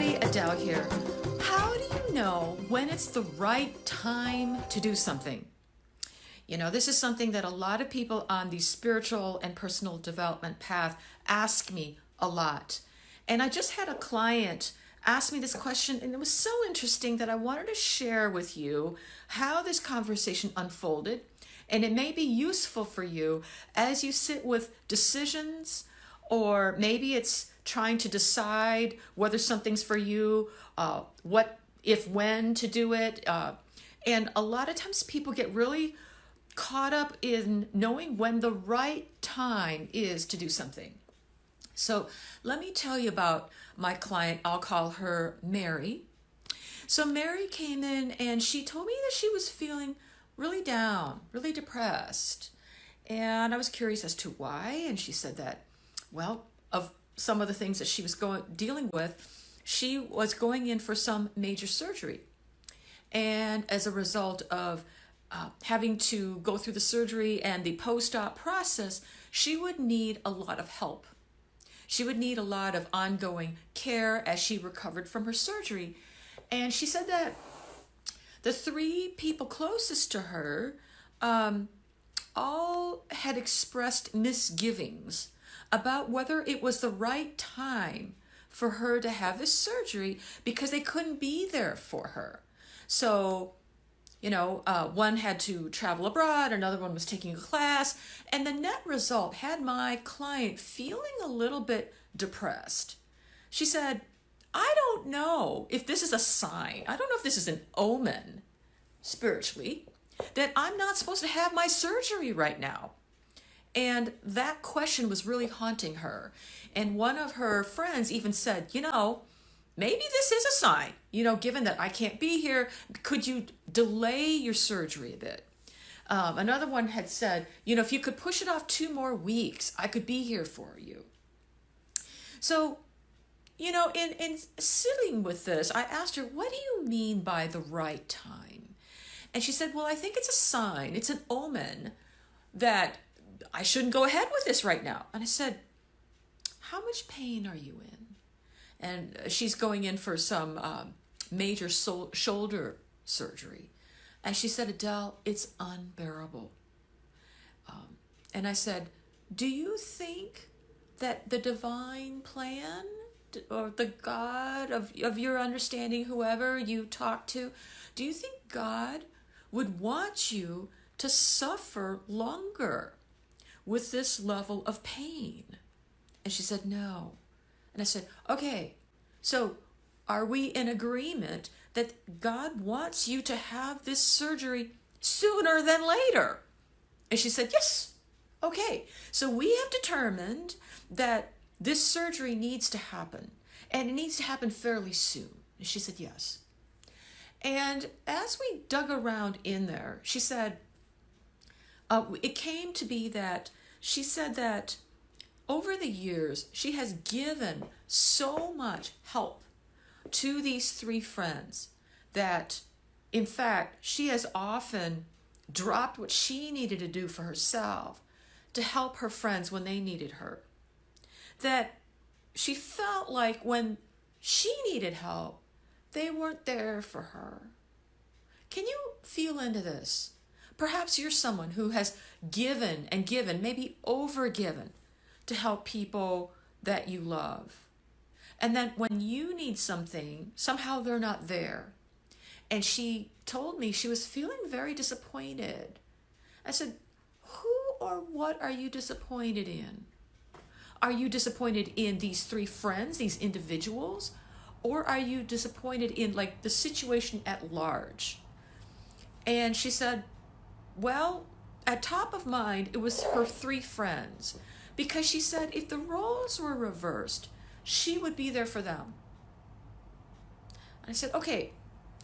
Hi, Adele here. How do you know when it's the right time to do something? You know, this is something that a lot of people on the spiritual and personal development path ask me a lot. And I just had a client ask me this question, and it was so interesting that I wanted to share with you how this conversation unfolded. And it may be useful for you as you sit with decisions, or maybe it's trying to decide whether something's for you, what, if, when to do it. And a lot of times people get really caught up in knowing when the right time is to do something. So let me tell you about my client. I'll call her Mary. So Mary came in and she told me that she was feeling really down, really depressed. And I was curious as to why. And she said that, well, of some of the things that she was dealing with, she was going in for some major surgery. And as a result of having to go through the surgery and the post-op process, she would need a lot of help. She would need a lot of ongoing care as she recovered from her surgery. And she said that the three people closest to her all had expressed misgivings about whether it was the right time for her to have this surgery because they couldn't be there for her. So, one had to travel abroad, another one was taking a class, and the net result had my client feeling a little bit depressed. She said, I don't know if this is a sign. I don't know if this is an omen, spiritually, that I'm not supposed to have my surgery right now. And that question was really haunting her. And one of her friends even said, maybe this is a sign, given that I can't be here, could you delay your surgery a bit? Another one had said, if you could push it off 2 more weeks, I could be here for you. So, in sitting with this, I asked her, what do you mean by the right time? And she said, well, I think it's a sign, it's an omen that I shouldn't go ahead with this right now. And I said, how much pain are you in? And she's going in for some major shoulder surgery. And she said, Adele, it's unbearable. And I said, do you think that the divine plan or the God of your understanding, whoever you talk to, do you think God would want you to suffer longer with this level of pain? And she said, no. And I said, okay, so are we in agreement that God wants you to have this surgery sooner than later? And she said, yes. Okay, so we have determined that this surgery needs to happen, and it needs to happen fairly soon. And she said, yes. And as we dug around in there, she said, it came to be that she said that over the years, she has given so much help to these 3 friends that, in fact, she has often dropped what she needed to do for herself to help her friends when they needed her. That she felt like when she needed help, they weren't there for her. Can you feel into this? Perhaps you're someone who has given and given, maybe overgiven, to help people that you love. And then when you need something, somehow they're not there. And she told me she was feeling very disappointed. I said, who or what are you disappointed in? Are you disappointed in these 3 friends, these individuals? Or are you disappointed in the situation at large? And she said, well, at top of mind, it was her 3 friends. Because she said if the roles were reversed, she would be there for them. And I said, okay,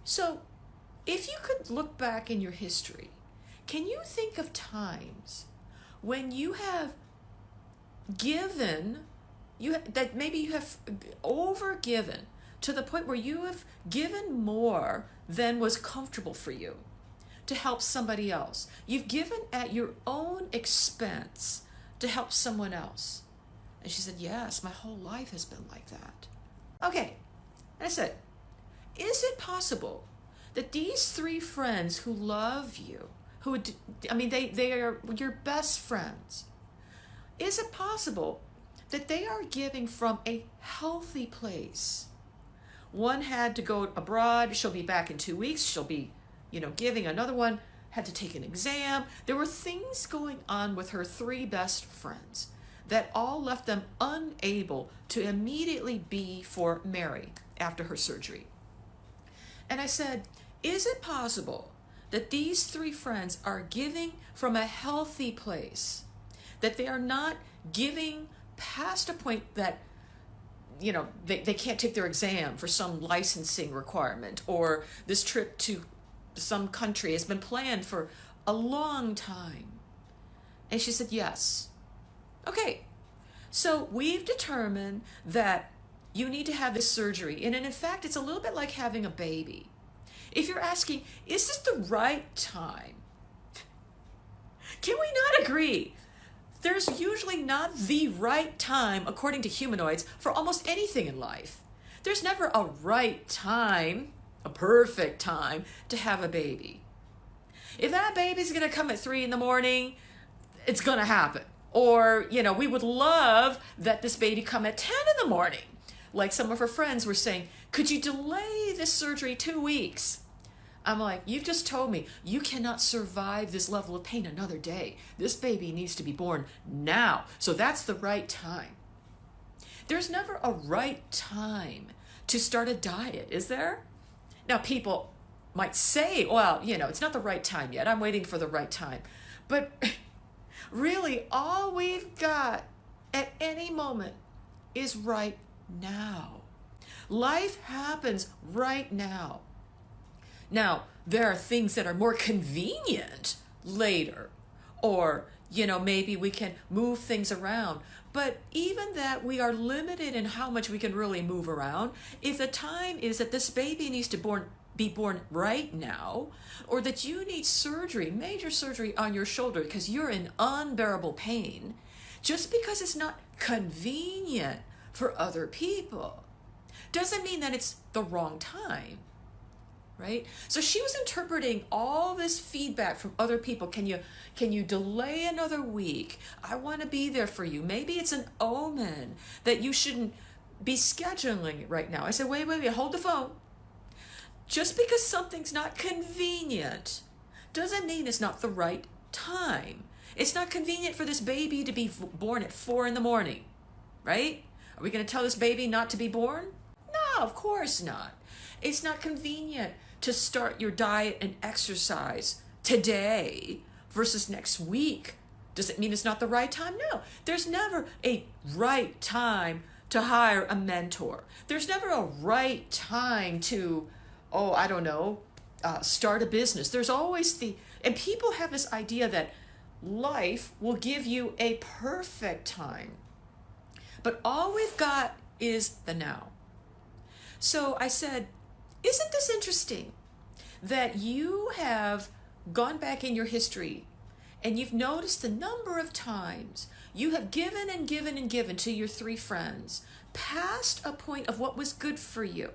so if you could look back in your history, can you think of times when you have given, that maybe you have overgiven to the point where you have given more than was comfortable for you to help somebody else? You've given at your own expense to help someone else. And she said, yes, my whole life has been like that. Okay, And I said, is it possible that these three friends who love you, they are your best friends, is it possible that they are giving from a healthy place? One had to go abroad. She'll be back in 2 weeks. She'll be, giving. Another one had to take an exam. There were things going on with her three best friends that all left them unable to immediately be for Mary after her surgery. And I said, is it possible that these three friends are giving from a healthy place? That they are not giving past a point that, they can't take their exam for some licensing requirement, or this trip to some country has been planned for a long time. And she said, yes. Okay, so we've determined that you need to have this surgery. And in fact, it's a little bit like having a baby. If you're asking, is this the right time? Can we not agree? There's usually not the right time, according to humanoids, for almost anything in life. There's never a right time, a perfect time, to have a baby. If that baby's going to come at 3 a.m, it's going to happen. Or, we would love that this baby come at 10 a.m. Like some of her friends were saying, could you delay this surgery 2 weeks? I'm like, you've just told me you cannot survive this level of pain another day. This baby needs to be born now. So that's the right time. There's never a right time to start a diet, is there? Now, people might say, well, it's not the right time yet. I'm waiting for the right time. But really, all we've got at any moment is right now. Life happens right now. Now, there are things that are more convenient later, or, maybe we can move things around. But even that, we are limited in how much we can really move around. If the time is that this baby needs to be born right now, or that you need surgery, major surgery on your shoulder because you're in unbearable pain, just because it's not convenient for other people, doesn't mean that it's the wrong time. Right? So she was interpreting all this feedback from other people. Can you delay another week? I want to be there for you. Maybe it's an omen that you shouldn't be scheduling it right now. I said, wait, hold the phone. Just because something's not convenient doesn't mean it's not the right time. It's not convenient for this baby to be born at 4 a.m, right? Are we going to tell this baby not to be born? No, of course not. It's not convenient to start your diet and exercise today versus next week. Does it mean it's not the right time? No. There's never a right time to hire a mentor. There's never a right time to, start a business. There's always and people have this idea that life will give you a perfect time. But all we've got is the now. So I said, isn't this interesting that you have gone back in your history and you've noticed the number of times you have given and given and given to your three friends past a point of what was good for you?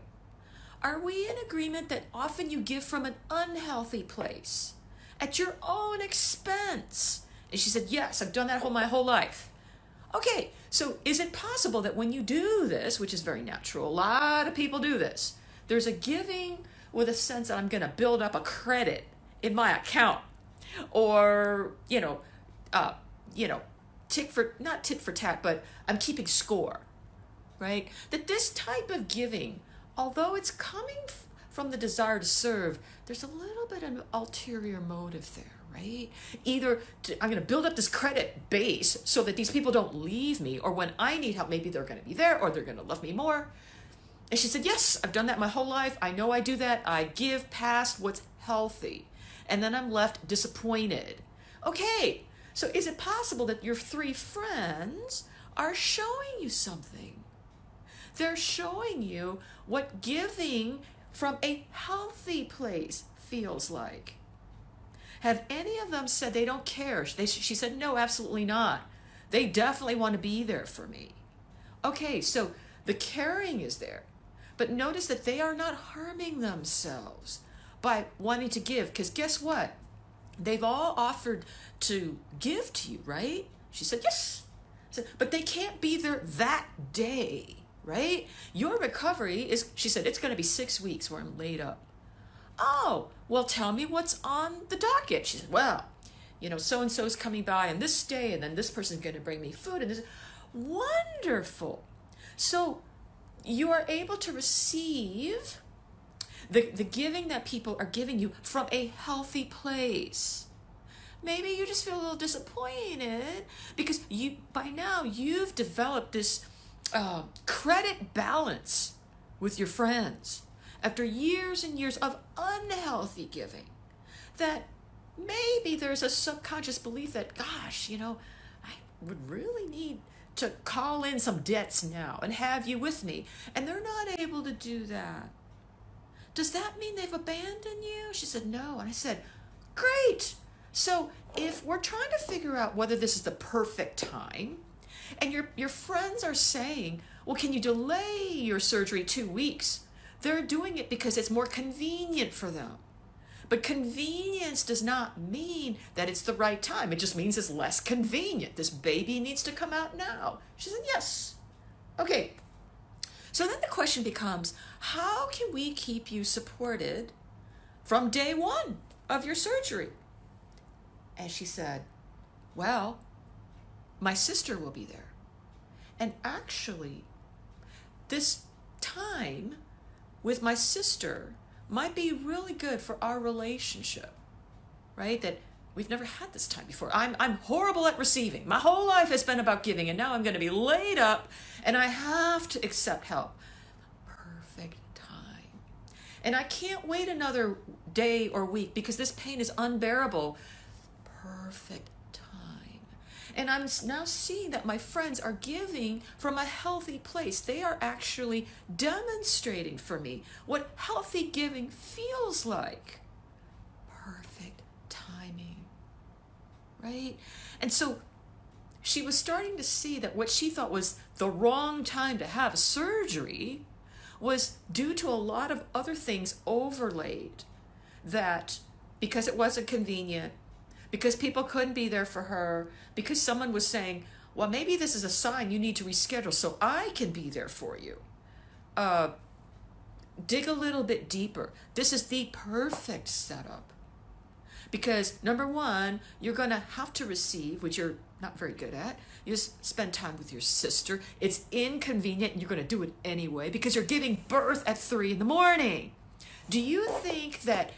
Are we in agreement that often you give from an unhealthy place at your own expense? And she said, yes, I've done that my whole life. Okay, so is it possible that when you do this, which is very natural, a lot of people do this, there's a giving with a sense that I'm going to build up a credit in my account, or, not tit for tat, but I'm keeping score, right? That this type of giving, although it's coming from the desire to serve, there's a little bit of an ulterior motive there, right? Either I'm going to build up this credit base so that these people don't leave me, or when I need help, maybe they're going to be there, or they're going to love me more. And she said, yes, I've done that my whole life. I know I do that. I give past what's healthy. And then I'm left disappointed. Okay, so is it possible that your three friends are showing you something? They're showing you what giving from a healthy place feels like. Have any of them said they don't care? She said, no, absolutely not. They definitely want to be there for me. Okay, so the caring is there. But notice that they are not harming themselves by wanting to give, because guess what? They've all offered to give to you, right? She said, yes. But they can't be there that day, right? Your recovery is, she said, it's going to be 6 weeks where I'm laid up. Oh, well, tell me what's on the docket. She said, well, so-and-so is coming by on this day, and then this person's going to bring me food. And this, wonderful. So you are able to receive the giving that people are giving you from a healthy place. Maybe you just feel a little disappointed because by now you've developed this credit balance with your friends after years and years of unhealthy giving, that maybe there's a subconscious belief that, gosh, I would really need to call in some debts now and have you with me. And they're not able to do that. Does that mean they've abandoned you? She said, no. And I said, great. So if we're trying to figure out whether this is the perfect time, and your friends are saying, well, can you delay your surgery 2 weeks? They're doing it because it's more convenient for them. But convenience does not mean that it's the right time. It just means it's less convenient. This baby needs to come out now. She said, yes. Okay. So then the question becomes, how can we keep you supported from day one of your surgery? And she said, well, my sister will be there. And actually, this time with my sister might be really good for our relationship, right? That we've never had this time before. I'm horrible at receiving. My whole life has been about giving, and now I'm going to be laid up, and I have to accept help. Perfect time. And I can't wait another day or week because this pain is unbearable. Perfect time. And I'm now seeing that my friends are giving from a healthy place. They are actually demonstrating for me what healthy giving feels like. Perfect timing, right? And so she was starting to see that what she thought was the wrong time to have surgery was due to a lot of other things overlaid, that because it wasn't convenient, because people couldn't be there for her, because someone was saying, well, maybe this is a sign you need to reschedule so I can be there for you. Dig a little bit deeper. This is the perfect setup. Because number one, you're going to have to receive, which you're not very good at. You just spend time with your sister. It's inconvenient and you're going to do it anyway because you're giving birth at 3 a.m. Do you think that,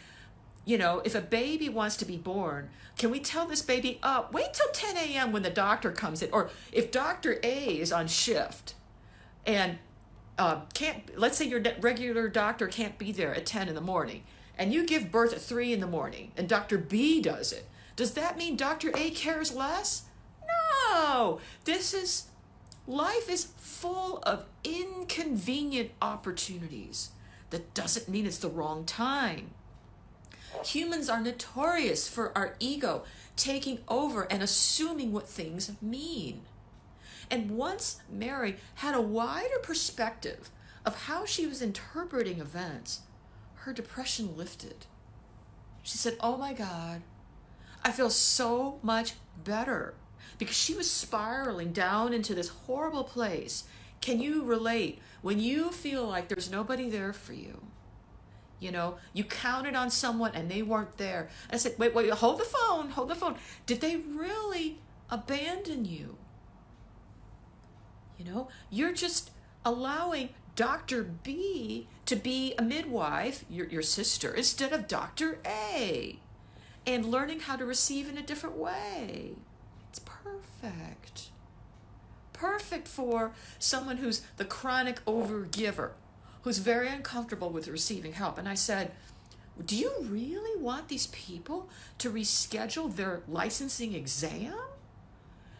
if a baby wants to be born, can we tell this baby, wait till 10 a.m. when the doctor comes in? Or if Dr. A is on shift and let's say your regular doctor can't be there at 10 in the morning, and you give birth at 3 in the morning, and Dr. B does it. Does that mean Dr. A cares less? No. Life is full of inconvenient opportunities. That doesn't mean it's the wrong time. Humans are notorious for our ego taking over and assuming what things mean. And once Mary had a wider perspective of how she was interpreting events, her depression lifted. She said, oh my God, I feel so much better, because she was spiraling down into this horrible place. Can you relate when you feel like there's nobody there for you? You counted on someone and they weren't there. I said, wait, hold the phone. Did they really abandon you? You're just allowing Dr. B to be a midwife, your sister, instead of Dr. A, and learning how to receive in a different way. It's perfect. Perfect for someone who's the chronic overgiver, who's very uncomfortable with receiving help. And I said, do you really want these people to reschedule their licensing exam?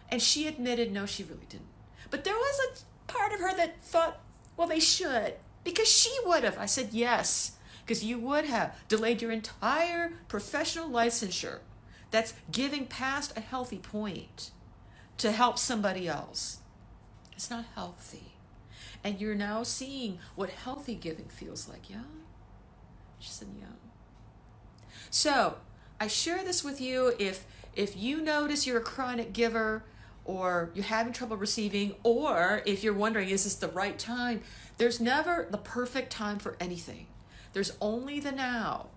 And she admitted, no, she really didn't. But there was a part of her that thought, well, they should, because she would have. I said, yes, because you would have delayed your entire professional licensure. That's giving past a healthy point to help somebody else. It's not healthy. And you're now seeing what healthy giving feels like. Yeah? She said, yeah. So I share this with you if you notice you're a chronic giver, or you're having trouble receiving, or if you're wondering, is this the right time? There's never the perfect time for anything. There's only the now.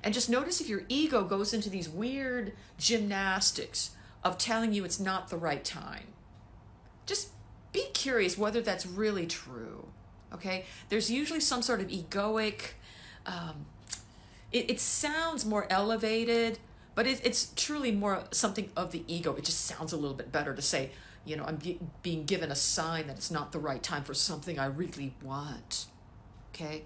And just notice if your ego goes into these weird gymnastics of telling you it's not the right time. Just be curious whether that's really true. Okay? There's usually some sort of egoic, it sounds more elevated, but it's truly more something of the ego. It just sounds a little bit better to say, I'm being given a sign that it's not the right time for something I really want. Okay?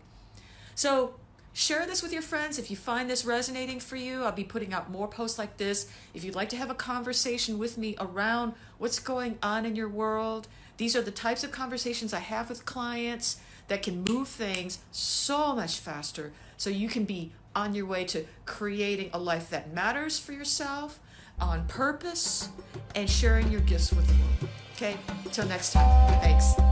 So share this with your friends. If you find this resonating for you, I'll be putting out more posts like this. If you'd like to have a conversation with me around what's going on in your world, these are the types of conversations I have with clients that can move things so much faster so you can be on your way to creating a life that matters for yourself, on purpose, and sharing your gifts with the world. Okay? Till next time. Thanks.